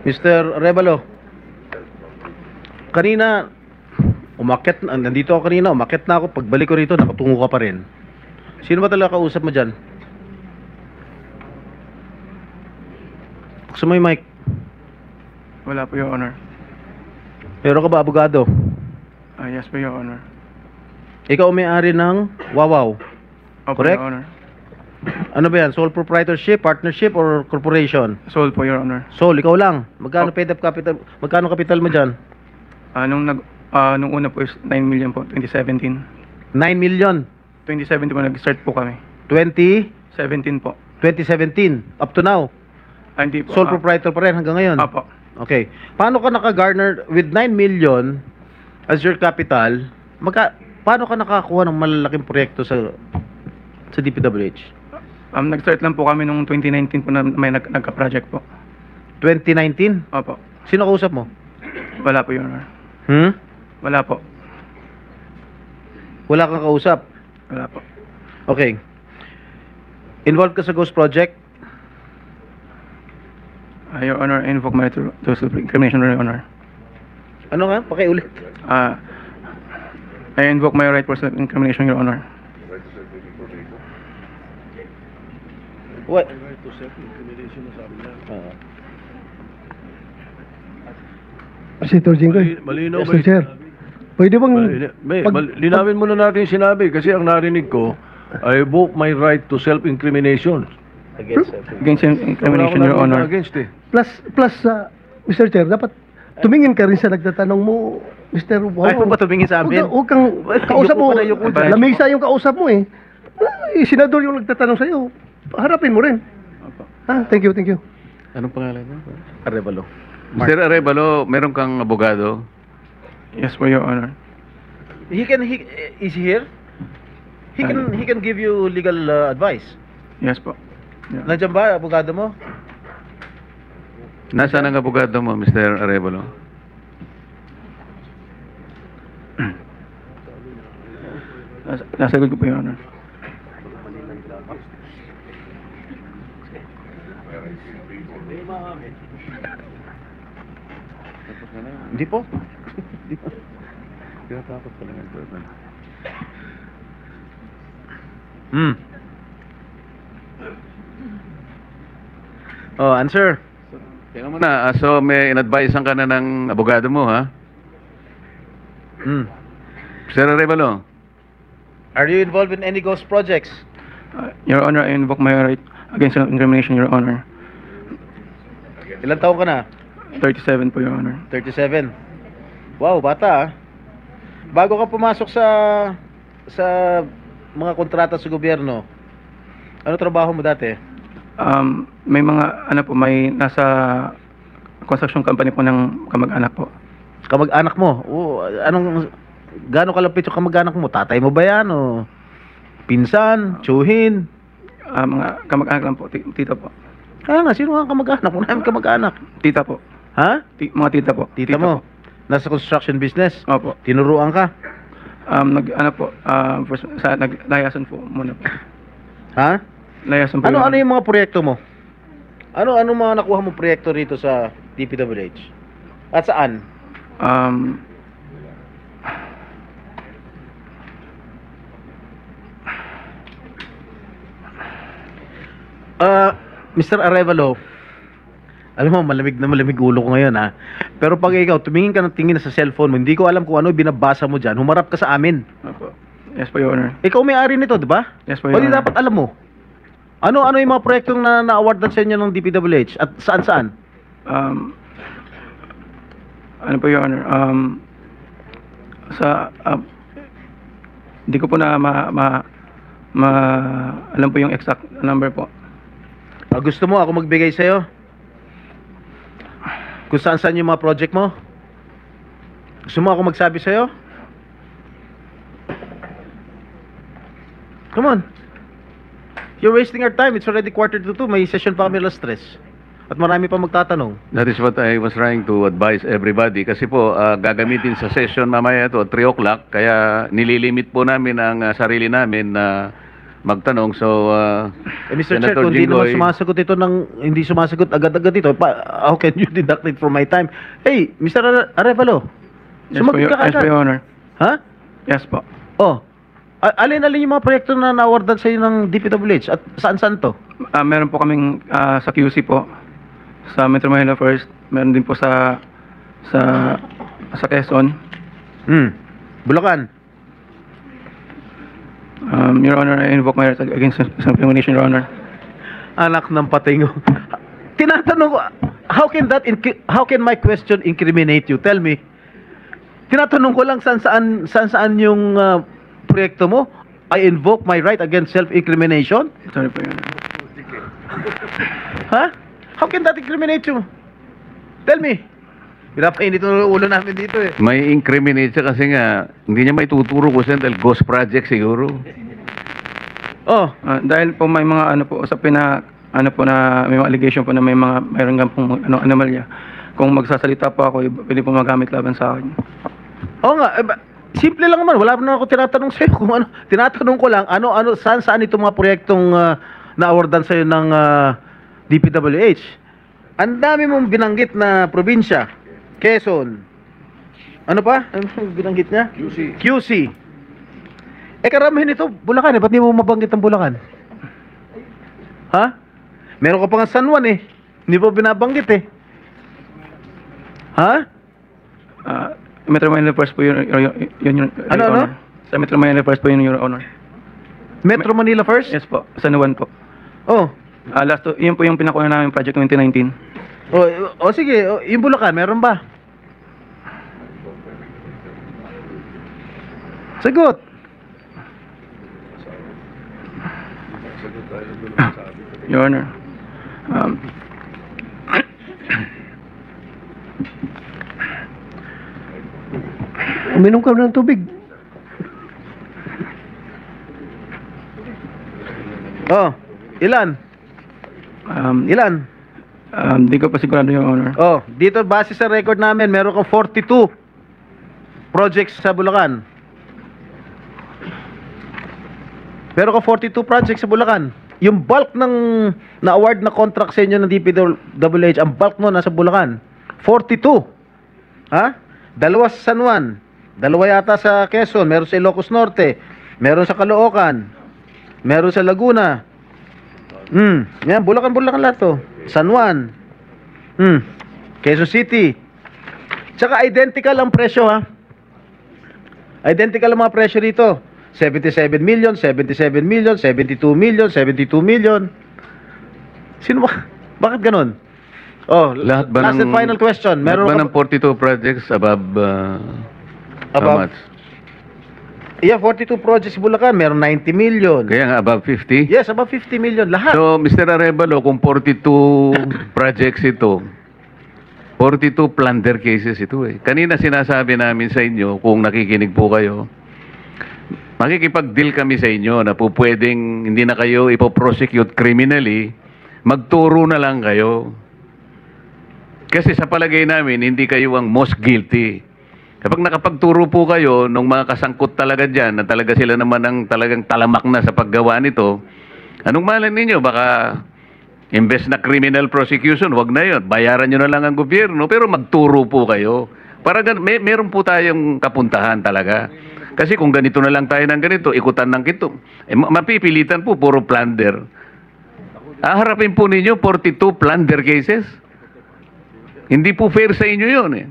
Mr. Revalo, kanina, nandito ako kanina, umakyat na ako, pagbalik ko rito, nakatungo ka pa rin. Sino ba talaga kausap mo dyan? Buksan mo yung mic. Wala po, Your Honor. Pero ka ba, abogado? Yes po, Your Honor. Ikaw may-ari ng Wawaw. Opo, Correct? Your Honor. Ano ba yan? Sole proprietorship, partnership, or corporation? Sold po, Your Honor. Sole, ikaw lang. Magkano Oh. paid up capital? Magkano capital mo dyan? Nung una po is 9 million po, 2017. 9 million. 2017 po, nag-start po kami. 2017 17 po. up to now. Hindi po. Sole proprietor pa rin hanggang ngayon. Apo. Okay. Paano ka naka-garner with 9 million as your capital? Paano ka nakakuha ng malalaking proyekto sa DPWH? Nag-start lang po kami nung 2019 po na may nagka-project po. 2019? Opo. Sino kausap mo? Wala po, Your Honor. Wala po. Wala kang kausap? Wala po. Okay. Involved ka sa Ghost Project? Your Honor, I invoke my right to self-incrimination, Your Honor. Ano nga? Pakiulit. I invoke my right for self-incrimination, Your Honor. What? Senator Jinggoy. Malinaw ba? Mr. Chair. Pwede bang... Linawin muna natin yung sinabi kasi ang narinig ko, I invoke my right to self-incrimination. Against incrimination, Your Honor. Against eh. Plus, Mr. Chair, dapat tumingin ka rin sa nagtatanong mo, Mr. Wow. Ay, huwag ba tumingin sa amin? Huwag kang kausap mo. Yuko ka na, yuko dyan. Lamisa yung kausap mo eh. Senador yung nagtatanong sa'yo. Harapin mo rin. Thank you, thank you. Anong pangalan niya? Arevalo. Mr. Arevalo, meron kang abogado? Yes po, Your Honor. Is he here? He can give you legal advice. Yes po. Yeah. Nandiyan ba, abogado mo? Nasaan ang abogado mo, Mr. Arevalo? Nasa good ko po, Your Honor. Hindi po. Tinatakot pa lang ito. Oh, answer. Tingnan mo na, so may in-advisean ka na ng abogado mo, ha? Mr. Arevalo? Are you involved in any ghost projects? Your Honor, I invoke my right against self-incrimination, Your Honor. Ilang taon ka na? 37 po, Your Honor. 37. Wow, bata ah. Bago ka pumasok sa mga kontrata sa gobyerno, ano trabaho mo dati? May mga, may nasa construction company po ng kamag-anak po. Kamag-anak mo? Gaano kalapit yung kamag-anak mo? Tatay mo ba yan? O pinsan? Tsuhin? Mga kamag-anak lang po, tita po. Sino ang kamag-anak? Kung namin kamag-anak. Tita po. Ha? Mga tita po. Tita mo? Nasa construction business? Opo. Tinuruan ka? Naglayasan po muna po. Ha? Layasan po. Ano yung mga proyekto mo? Ano mga nakuha mo proyekto rito sa DPWH? At saan? Mr. Arevalo, alam mo, malamig na malamig ulo ko ngayon ha. Pero pag ikaw, tumingin ka ng tingin sa cellphone mo, hindi ko alam kung ano binabasa mo dyan, humarap ka sa amin. Opo. Yes po, Your Honor. Ikaw may-ari nito, di ba? Yes po, Your Pwede Honor. dapat alam mo. Ano yung mga proyektong na-awardan sa inyo ng DPWH? At saan-saan? Ano po, Your Honor? Hindi ko po na alam po yung exact number po. Gusto mo ako magbigay sa'yo? Kung saan-saan yung mga project mo? Gusto mo ako magsabi sa'yo? Come on. You're wasting our time. It's already 1:45. May session pa kami alas 3. At marami pa magtatanong. That is what I was trying to advise everybody. Kasi po, gagamitin sa session mamaya ito, 3 o'clock. Kaya nililimit po namin ang sarili namin na magtanong. So, Mr. Chair, Senator kung hindi naman Jinggoy, hindi sumasagot agad-agad dito, how can you deduct it from my time? Hey, Mr. Arevalo, Yes po, sumagot ka Yes po, agad. Your Honor. Ha? Yes po. Oh, alin-alin yung mga proyekto na na-awardan sa'yo ng DPWH at saan-saan to? Meron po kaming sa QC po, sa Metro Manila First. Meron din po sa Quezon. Bulacan. Your Honor, I invoke my right against self-incrimination, Your Honor. Anak ng patingo. Tinatanong ko, how can my question incriminate you? Tell me. Tinatanong ko lang saan yung proyekto mo. I invoke my right against self-incrimination? Sorry po, Your Honor. Ha? How can that incriminate you? Tell me. Pinapainit ng ulo namin dito eh. may incriminate siya kasi nga, hindi niya may tuturo ko siya dahil ghost project siguro. Oh, Dahil po may mga usapin na na may mga allegation po na mayroon nga pong anomalya. Kung magsasalita po ako, pwede po magamit laban sa akin. oo nga. Simple lang naman. Wala na ako tinatanong sa'yo kung ano. Tinatanong ko lang, saan itong mga proyektong na-awardan sa'yo ng DPWH. Ang dami mong binanggit na probinsya. Quezon. Ano pa? Ano binanggit niya? QC. Karamihan ito, Bulacan eh. Ba't di mo mabanggit ang Bulacan? Ha? Meron ka pa nga San Juan eh. Hindi po binabanggit eh. Ha? Metro Manila First po yun, Your Ano? Honor. Sa Metro Manila First po yun, Your Honor. Metro Manila first? Yes po, San Juan po. Oh. Yun po yung pinakuha namin project 2019. Sige. Yung Bulacan, meron ba? Sagot. Your Honor. Uminom ka ng tubig. Oh. Ilan? Ilan? Di ko pa sigurado, Your Honor. Oh, dito base sa record namin, meron kang 42 projects sa Bulacan. Meron kang 42 projects sa Bulacan. Yung bulk ng na-award na contract sa inyo ng DPWH, ang bulk mo nasa Bulacan. 42. Ha? Dalawa sa San Juan. Dalawa yata sa Quezon. Meron sa Ilocos Norte. Meron sa Caloocan. Meron sa Laguna. Yan, Bulacan lahat to. San Juan. Quezon City. Tsaka identical ang presyo ha. Identical ang mga presyo dito. 77 million, 77 million, 72 million, 72 million. Sino ba? Bakit ganun? Oh, Lahat ba last and final question. Lahat Meron ba ka ng 42 projects above, how Above? much? Yeah, 42 projects sa Bulacan, meron 90 million. Kaya nga above 50? Yes, above 50 million lahat. So, Mr. Arevalo, kung 42 projects ito, 42 plunder cases ito eh. Kanina sinasabi namin sa inyo, kung nakikinig po kayo, makikipag-deal kami sa inyo na po pwedeng hindi na kayo ipoprosecute criminally, magturo na lang kayo. Kasi sa palagay namin, hindi kayo ang most guilty. Kapag nakapagturo po kayo nung mga kasangkot talaga dyan, na talaga sila naman ang talagang talamak na sa paggawa nito, anong malay ninyo? Baka imbes na criminal prosecution, wag na yun. Bayaran nyo na lang ang gobyerno, pero magturo po kayo. Para meron po tayong kapuntahan talaga. Kasi kung ganito na lang tayo ng ganito, ikutan ng kitong, mapipilitan po, puro plunder. Harapin po ninyo 42 plunder cases. Hindi po fair sa inyo yun eh.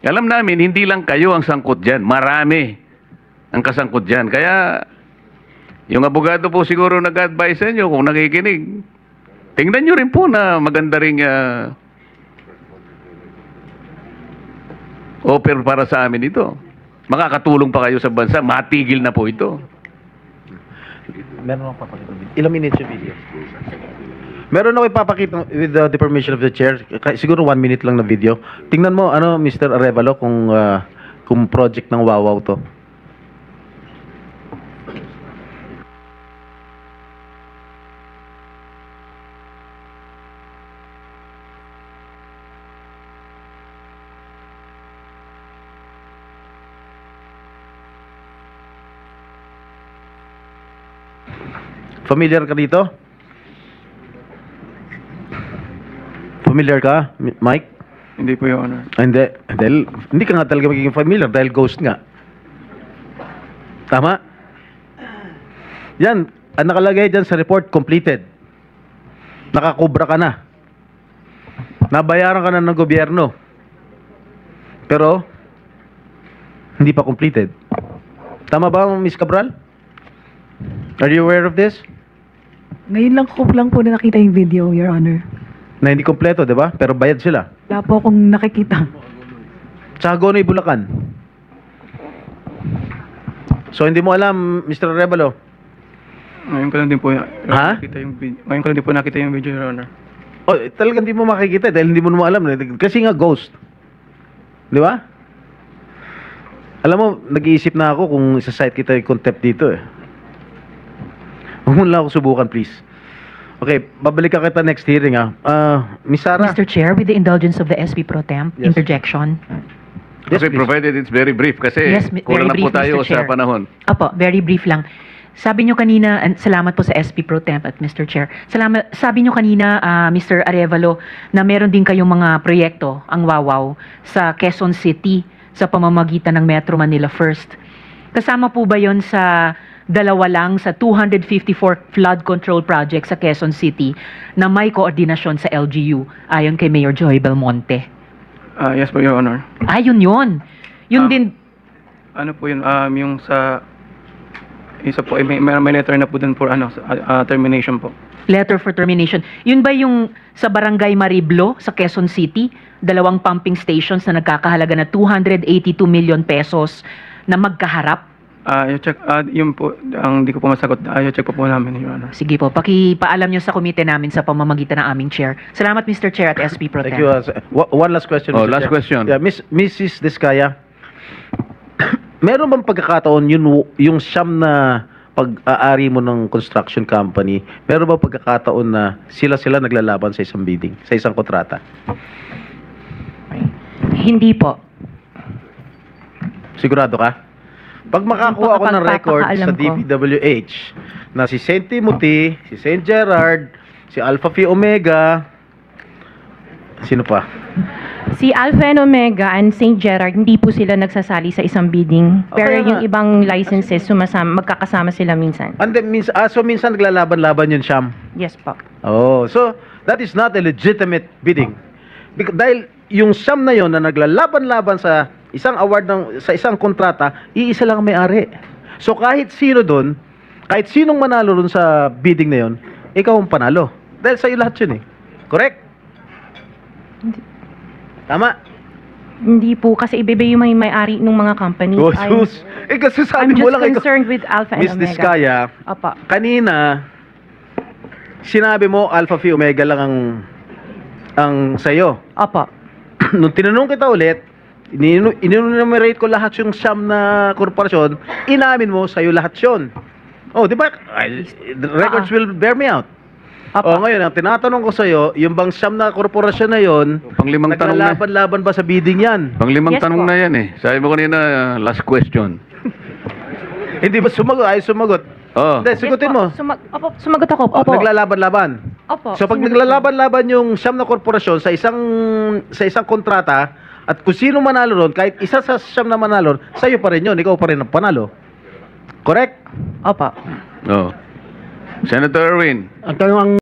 Alam namin, hindi lang kayo ang sangkot dyan. Marami ang kasangkot dyan. Kaya, yung abogado po siguro nag-advise sa inyo kung nakikinig. Tingnan nyo rin po na maganda ring offer para sa amin ito. Makakatulong pa kayo sa bansa. Matigil na po ito. Meron ako papakita video. Ilang minutes yung video? Meron ako ipapakita with the permission of the chair. Siguro 1 minute lang na video. Tingnan mo, Mr. Arevalo, kung project ng Wawaw to. Familiar ka dito? Familiar ka, Mike? Hindi po, Your Honor. Hindi. Dahil, hindi ka nga talaga magiging familiar dahil ghost nga. Tama? Yan. Ang nakalagay dyan sa report, completed. Nakakubra ka na. Nabayaran ka na ng gobyerno. Pero, hindi pa completed. Tama ba, Miss Cabral? Are you aware of this? Ngayon lang po na nakita yung video, Your Honor. Na hindi kompleto, di ba? Pero bayad sila. Wala po akong nakikita. Sa Hagonoy, Bulacan. So, hindi mo alam, Mr. Arevalo? Ngayon ko lang din po, Ha? Ngayon ko lang din po nakita yung video, Your Honor. Oh, talagang hindi mo makikita dahil hindi mo naman alam. Kasi nga ghost. Di ba? Alam mo, nag-iisip na ako kung isa-cite kita yung contempt dito eh. Huwag mo lang ako subukan, please. Okay, babalik ka kita next hearing Miss Sarah. Mr. Chair, with the indulgence of the SP Pro Temp, Yes. interjection. Yes, Okay, please. provided it's very brief kasi Yes, very kulang na po brief, tayo Mr. sa Chair. panahon. Opo, very brief lang. Sabi nyo kanina, and salamat po sa SP Pro Temp at Mr. Chair. Salamat, sabi nyo kanina, Mr. Arevalo, na meron din kayong mga proyekto, ang Wawaw, sa Quezon City sa pamamagitan ng Metro Manila First. Kasama po ba yon sa dalawa lang sa 254 flood control project sa Quezon City na may koordinasyon sa LGU ayon kay Mayor Joy Belmonte? Yes po, Your Honor. Yun yun. Yun din, Ano po yun, yung sa isa po, may letter na po dun for termination po. letter for termination. Yun ba yung sa Barangay Mariblo sa Quezon City? 2 pumping stations na nagkakahalaga na 282 million pesos na magkaharap? Check, yun po, ang di ko po masagot. Check po namin, Your Honor. Sige po, pakipaalam nyo sa komite namin sa pamamagitan ng aming chair. Salamat, Mr. Chair at SP Pro Thank Tem. you. One last question, Oh, Mr. last Chair. question. Yeah, Mrs. Diskaya, meron bang pagkakataon yung siyam na pag-aari mo ng construction company, meron bang pagkakataon na sila naglalaban sa isang bidding, sa isang kontrata? Hindi po. Sigurado ka? Pag makakuha ako ng record Pagpapakaalam sa ko. DPWH na si St. Timothy, si St. Gerard, si Alpha Phi Omega, sino pa? Si Alpha and Omega and St. Gerard, hindi po sila nagsasali sa isang bidding. Okay Pero nga. yung ibang licenses, magkakasama sila minsan. And then, so minsan naglalaban-laban yun, Sham. Yes po. Oh, so that is not a legitimate bidding. Dahil yung siyam na yon na naglalaban-laban sa isang award sa isang kontrata, iisa lang ang may-ari. So kahit sino doon, kahit sinong manalo doon sa bidding na yon, ikaw ang panalo. Dahil sa iyo lahat yun eh. Correct? Tama? Hindi po, kasi iba yung may-ari ng mga companies. Oh, sus. Kasi I'm sabi mo just lang ikaw. concerned with Alpha and Miss Omega. Diskaya, Opo. kanina, sinabi mo Alpha Phi Omega lang ang sa'yo. Opo. Nung tinanong kita ulit, in-enumerate ko lahat yung siyam na korporasyon, inamin mo sa'yo lahat yun. Oh, di ba? The records will bear me out. Opo. Oh, ngayon, ang tinatanong ko sa'yo, yung bang siyam na korporasyon na yun, Panglimang tanong na. naglalaban-laban ba sa bidding yan? Panglimang Yes tanong po. na yan eh. Sabi mo kanina, last question. Hindi ba sumagot? Ay, sumagot. Oh. Hindi, sigutin mo. Opo, sumagot ako. Opo. Naglalaban-laban. Opo. So pag naglalaban-laban yung siyam na korporasyon sa isang kontrata, at kung sino manalo ron, kahit isa sa siyam na manalo, sa'yo pa rin yun, ikaw pa rin ang panalo. Correct? Opo. Oh. Senator Erwin. Ang tanong